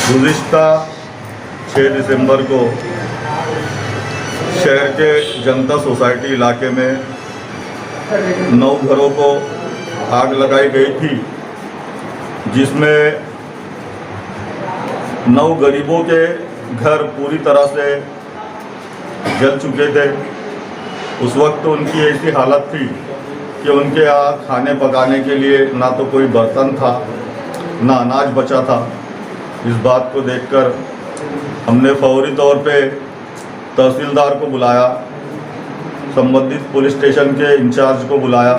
गुज़िश्ता 6 दिसंबर को शहर के जनता सोसाइटी इलाके में 9 घरों को आग लगाई गई थी, जिसमें 9 गरीबों के घर पूरी तरह से जल चुके थे। उस वक्त उनकी ऐसी हालत थी कि उनके यहाँ खाने पकाने के लिए ना तो कोई बर्तन था, ना अनाज बचा था। इस बात को देखकर हमने फौरी तौर पे तहसीलदार को बुलाया, संबंधित पुलिस स्टेशन के इंचार्ज को बुलाया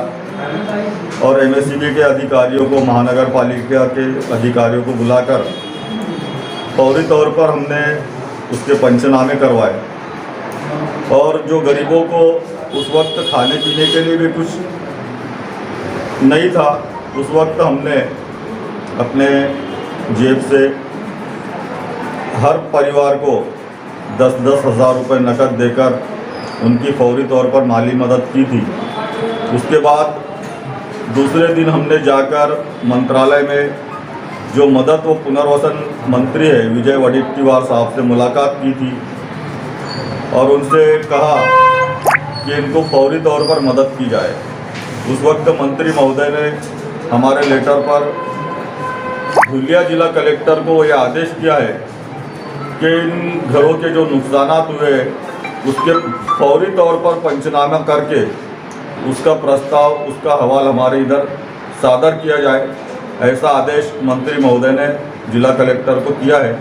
और एमएससीबी के अधिकारियों को, महानगर पालिका के अधिकारियों को बुलाकर फौरी तौर पर हमने उसके पंचनामे करवाए। और जो गरीबों को उस वक्त खाने पीने के लिए भी कुछ नहीं था, उस वक्त हमने अपने जेब से हर परिवार को 10-10 हज़ार रुपये नकद देकर उनकी फौरी तौर पर माली मदद की थी। उसके बाद दूसरे दिन हमने जाकर मंत्रालय में जो मदद व पुनर्वसन मंत्री है विजय वडेट्टीवार साहब से मुलाकात की थी और उनसे कहा कि इनको फौरी तौर पर मदद की जाए। उस वक्त मंत्री महोदय ने हमारे लेटर पर धुलिया जिला कलेक्टर को यह आदेश किया है कि इन घरों के जो नुकसानात हुए उसके फौरी तौर पर पंचनामा करके उसका प्रस्ताव, उसका हवाल हमारे इधर सादर किया जाए। ऐसा आदेश मंत्री महोदय ने जिला कलेक्टर को किया है।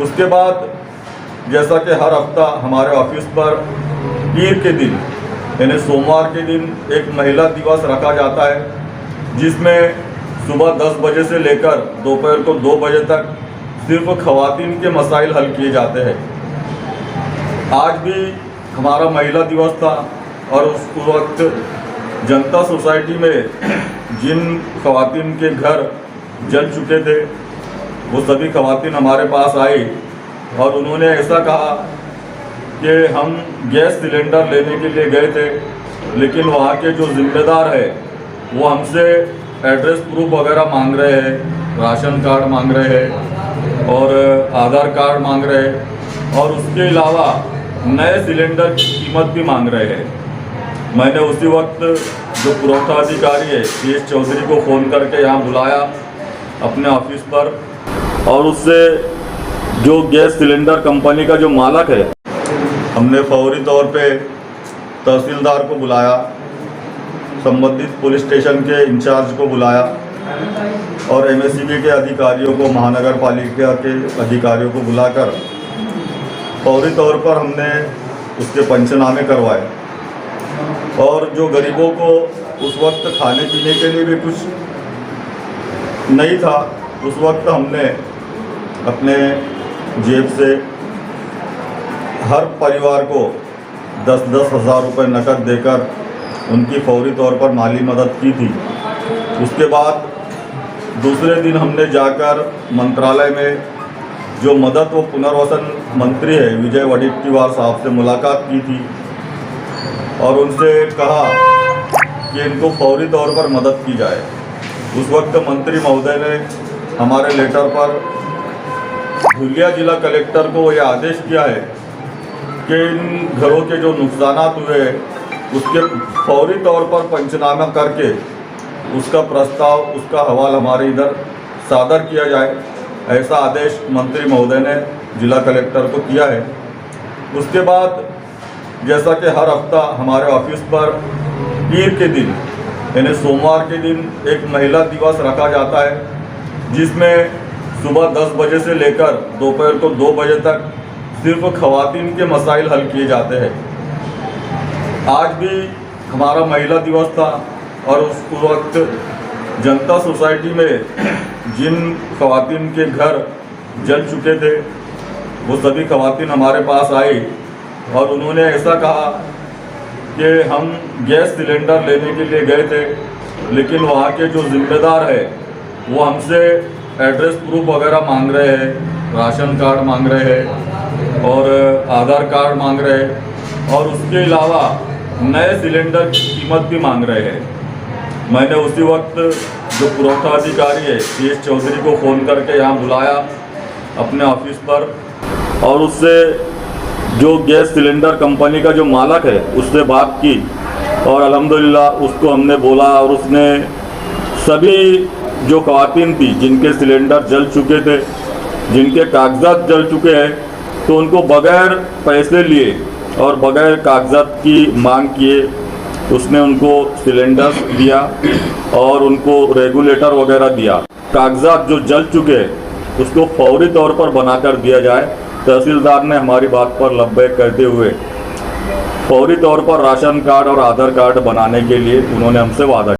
उसके बाद जैसा कि हर हफ्ता हमारे ऑफिस पर पीर के दिन यानी सोमवार के दिन एक महिला दिवस रखा जाता है, जिसमें सुबह 10 बजे से लेकर दोपहर को 2 बजे तक सिर्फ ख़वातीन के मसाइल हल किए जाते हैं। आज भी हमारा महिला दिवस था और उस वक्त जनता सोसाइटी में जिन ख़वातीन के घर जल चुके थे वो सभी ख़वातीन हमारे पास आई और उन्होंने ऐसा कहा कि हम गैस सिलेंडर लेने के लिए गए थे, लेकिन वहाँ के जो ज़िम्मेदार है वो हमसे एड्रेस प्रूफ वगैरह मांग रहे हैं, राशन कार्ड मांग रहे हैं और आधार कार्ड मांग रहे हैं और उसके अलावा नए सिलेंडर की कीमत भी मांग रहे हैं। मैंने उसी वक्त जो पुरवठा अधिकारी है CS चौधरी को फ़ोन करके यहाँ बुलाया अपने ऑफिस पर और उससे जो गैस सिलेंडर कंपनी का जो मालिक है, हमने फौरी तौर पे तहसीलदार को बुलाया, संबंधित पुलिस स्टेशन के इंचार्ज को बुलाया और एमएससीबी के अधिकारियों को, महानगर पालिका के अधिकारियों को बुलाकर फौरी तौर पर हमने उसके पंचनामे करवाए। और जो गरीबों को उस वक्त खाने पीने के लिए भी कुछ नहीं था, उस वक्त हमने अपने जेब से हर परिवार को 10-10 हज़ार रुपये नकद देकर उनकी फौरी तौर पर माली मदद की थी। उसके बाद दूसरे दिन हमने जाकर मंत्रालय में जो मदद व पुनर्वसन मंत्री है विजय वडेट्टीवार साहब से मुलाकात की थी और उनसे कहा कि इनको फौरी तौर पर मदद की जाए। उस वक्त मंत्री महोदय ने हमारे लेटर पर धुलिया जिला कलेक्टर को यह आदेश किया है कि इन घरों के जो नुकसानात हुए उसके फौरी तौर पर पंचनामा करके उसका प्रस्ताव, उसका हवाल हमारे इधर सादर किया जाए। ऐसा आदेश मंत्री महोदय ने जिला कलेक्टर को किया है। उसके बाद जैसा कि हर हफ्ता हमारे ऑफिस पर पीर के दिन यानी सोमवार के दिन एक महिला दिवस रखा जाता है, जिसमें सुबह 10 बजे से लेकर दोपहर को 2 बजे तक सिर्फ ख़वातीन के मसाइल हल किए जाते हैं। आज भी हमारा महिला दिवस था और उस वक्त जनता सोसाइटी में जिन ख़वातीन के घर जल चुके थे वो सभी ख़वातीन हमारे पास आई और उन्होंने ऐसा कहा कि हम गैस सिलेंडर लेने के लिए गए थे, लेकिन वहाँ के जो ज़िम्मेदार है वो हमसे एड्रेस प्रूफ वगैरह मांग रहे हैं, राशन कार्ड मांग रहे हैं और आधार कार्ड मांग रहे हैं और उसके अलावा नए सिलेंडर की कीमत भी मांग रहे हैं। मैंने उसी वक्त जो पुरवठा अधिकारी है CS चौधरी को फ़ोन करके यहाँ बुलाया, अपने ऑफिस पर और उससे जो गैस सिलेंडर कंपनी का जो मालिक है उससे बात की और अल्हम्दुलिल्लाह उसको हमने बोला और उसने सभी जो ख़वातीन थी जिनके सिलेंडर जल चुके थे, जिनके कागजात जल चुके हैं, तो उनको बग़ैर पैसे लिए और बग़ैर कागजात की मांग किए उसने उनको सिलेंडर दिया और उनको रेगुलेटर वगैरह दिया। कागजात जो जल चुके हैं उसको फौरी तौर पर बनाकर दिया जाए। तहसीलदार ने हमारी बात पर लब्बैक करते हुए फौरी तौर पर राशन कार्ड और आधार कार्ड बनाने के लिए उन्होंने हमसे वादा किया।